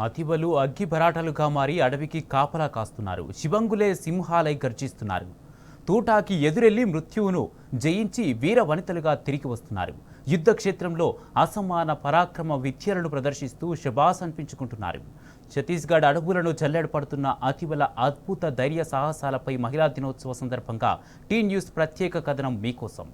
అతివలు అగ్గి భరాటలుగా మారి అడవికి కాపలా కాస్తున్నారు. శివంగులే సింహాలై గర్జిస్తున్నారు. తూటాకి ఎదురెళ్లి మృత్యువును జయించి వీర వనితలుగా తిరిగి వస్తున్నారు. యుద్ధ క్షేత్రంలో అసమాన పరాక్రమ విద్యలను ప్రదర్శిస్తూ శబాస్ అనిపించుకుంటున్నారు. ఛత్తీస్గఢ్ అడవులను జల్లెడపడుతున్న అతివల అద్భుత ధైర్య సాహసాలపై మహిళా దినోత్సవ సందర్భంగా టీ న్యూస్ ప్రత్యేక కథనం మీకోసం.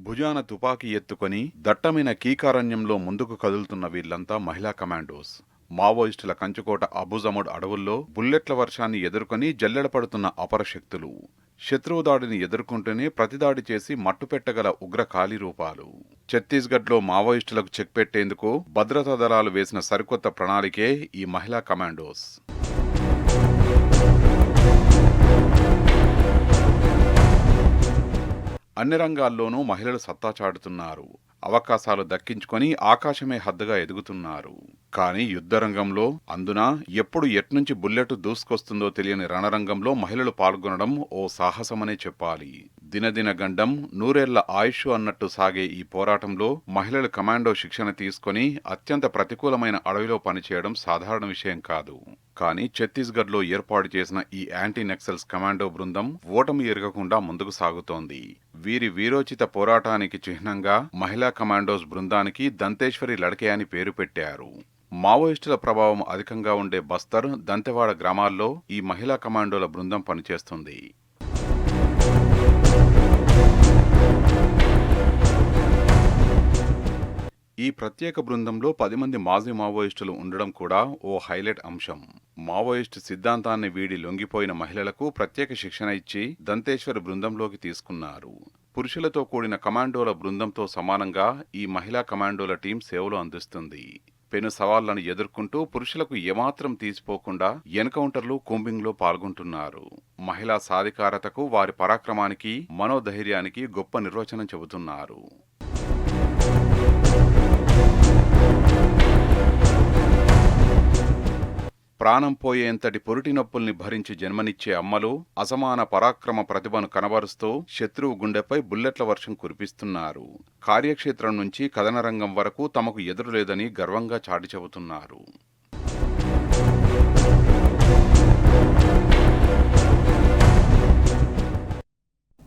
భుజాన తుపాకీ ఎత్తుకొని దట్టమైన కీకారణ్యంలో ముందుకు కదులుతున్న వీళ్లంతా మహిళా కమాండోస్. మావోయిస్టుల కంచుకోట అబుజముడ్ అడవుల్లో బుల్లెట్ల వర్షాన్ని ఎదుర్కొని జల్లెడపడుతున్న అపరశక్తులు. శత్రువు దాడిని ఎదుర్కొంటూనే ప్రతిదాడి చేసి మట్టుపెట్టగల ఉగ్ర కాళీరూపాలు. ఛత్తీస్గఢ్లో మావోయిస్టులకు చెక్ పెట్టేందుకు భద్రతా దళాలు వేసిన సరికొత్త ప్రణాళికే ఈ మహిళా కమాండోస్. అన్ని రంగాల్లోనూ మహిళలు సత్తా చాటుతున్నారు. అవకాశాలు దక్కించుకొని ఆకాశమే హద్దుగా ఎదుగుతున్నారు. కానీ యుద్ధరంగంలో, అందున ఎప్పుడు ఎట్నుంచి బుల్లెట్ దూసుకొస్తుందో తెలియని రణరంగంలో మహిళలు పాల్గొనడం ఓ సాహసమనే చెప్పాలి. దినదిన గండం నూరేళ్ల ఆయుష్ అన్నట్టు సాగే ఈ పోరాటంలో మహిళలు కమాండో శిక్షణ తీసుకొని అత్యంత ప్రతికూలమైన అడవిలో పనిచేయడం సాధారణ విషయం కాదు. కానీ ఛత్తీస్గఢ్లో ఏర్పాటు చేసిన ఈ యాంటీ నక్సల్స్ కమాండో బృందం ఓటమి ఎరగకుండా ముందుకు సాగుతోంది. వీరి వీరోచిత పోరాటానికి చిహ్నంగా మహిళా కమాండోస్ బృందానికి దంతేశ్వరి లడకే అని పేరు పెట్టారు. మావోయిస్టుల ప్రభావం అధికంగా ఉండే బస్తర్, దంతెవాడ గ్రామాల్లో ఈ మహిళా కమాండోల బృందం పనిచేస్తుంది. ఈ ప్రత్యేక బృందంలో 10 మంది మాజీ మావోయిస్టులు ఉండడం కూడా ఓ హైలైట్ అంశం. మావోయిస్టు సిద్ధాంతాన్ని వీడి లొంగిపోయిన మహిళలకు ప్రత్యేక శిక్షణ ఇచ్చి దంతేశ్వరి బృందంలోకి తీసుకున్నారు. పురుషులతో కూడిన కమాండోల బృందంతో సమానంగా ఈ మహిళా కమాండోల టీం సేవలు అందిస్తుంది. పెను సవాళ్లను ఎదుర్కొంటూ పురుషులకు ఏమాత్రం తీసిపోకుండా ఎన్కౌంటర్లు, కూంబింగ్లో పాల్గొంటున్నారు. మహిళా సాధికారతకు, వారి పరాక్రమానికి, మనోధైర్యానికి గొప్ప నిర్వచనం చెబుతున్నారు. ప్రాణం పోయేంతటి పొరిటి నొప్పుల్ని భరించి జన్మనిచ్చే అమ్మలు అసమాన పరాక్రమ ప్రతిభను కనబరుస్తూ శత్రువు గుండెపై బుల్లెట్ల వర్షం కురిపిస్తున్నారు. కార్యక్షేత్రం నుంచి కథనరంగం వరకు తమకు ఎదురులేదని గర్వంగా చాటి చెబుతున్నారు.